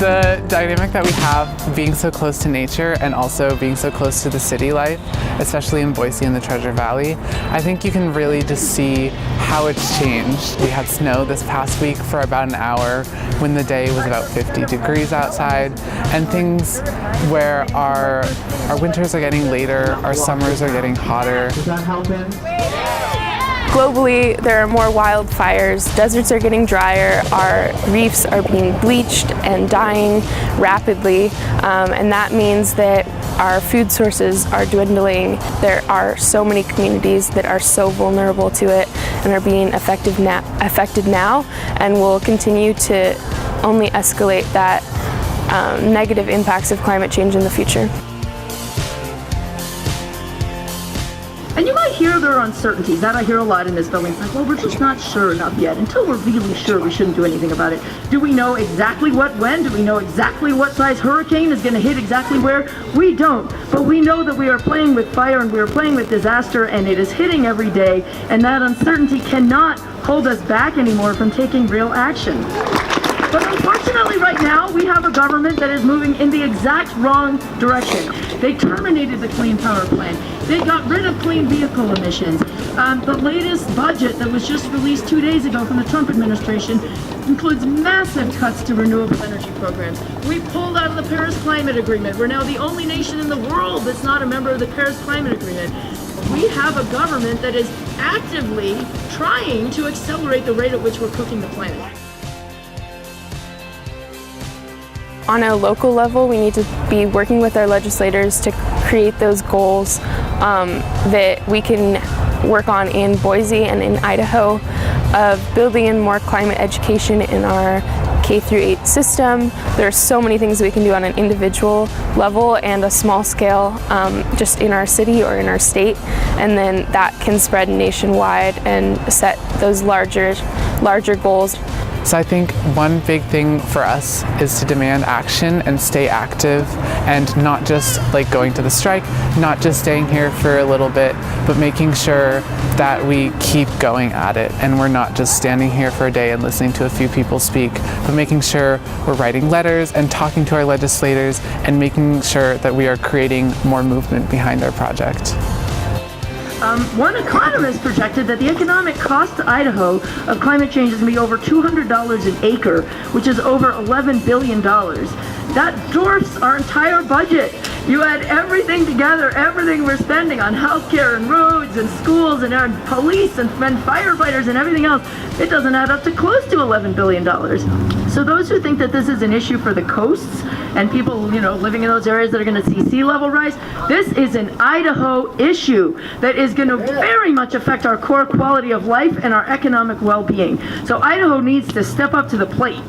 The dynamic that we have being so close to nature and also being so close to the city life, especially in Boise and the Treasure Valley, I think you can really just see how it's changed. We had snow this past week for about an hour when the day was about 50 degrees outside, and things where our winters are getting later, our summers are getting hotter. Does that help him? Globally, there are more wildfires, deserts are getting drier, our reefs are being bleached and dying rapidly, and that means that our food sources are dwindling. There are so many communities that are so vulnerable to it and are being affected now and will continue to only escalate that negative impacts of climate change in the future. And you might hear there are uncertainties. That I hear a lot in this building. It's like, well, we're just not sure enough yet. Until we're really sure, we shouldn't do anything about it. Do we know exactly what when? Do we know exactly what size hurricane is going to hit exactly where? We don't. But we know that we are playing with fire and we are playing with disaster, and it is hitting every day. And that uncertainty cannot hold us back anymore from taking real action. But unfortunately right now, we have a government that is moving in the exact wrong direction. They terminated the Clean Power Plan. They got rid of clean vehicle emissions. The latest budget that was just released 2 days ago from the Trump administration includes massive cuts to renewable energy programs. We pulled out of the Paris Climate Agreement. We're now the only nation in the world that's not a member of the Paris Climate Agreement. We have a government that is actively trying to accelerate the rate at which we're cooking the planet. On a local level, we need to be working with our legislators to create those goals that we can work on in Boise and in Idaho, of building in more climate education in our K-8 system. There are so many things we can do on an individual level and a small scale just in our city or in our state, and then that can spread nationwide and set those larger goals. So I think one big thing for us is to demand action and stay active, and not just like going to the strike, not just staying here for a little bit, but making sure that we keep going at it, and we're not just standing here for a day and listening to a few people speak, but making sure we're writing letters and talking to our legislators and making sure that we are creating more movement behind our project. One economist projected that the economic cost to Idaho of climate change is going to be over $200 an acre, which is over $11 billion. That dwarfs our entire budget. You add everything together, everything we're spending on healthcare and roads and schools and police and firefighters and everything else, it doesn't add up to close to $11 billion. So those who think that this is an issue for the coasts and people, living in those areas that are going to see sea level rise, this is an Idaho issue that is going to very much affect our core quality of life and our economic well-being. So Idaho needs to step up to the plate.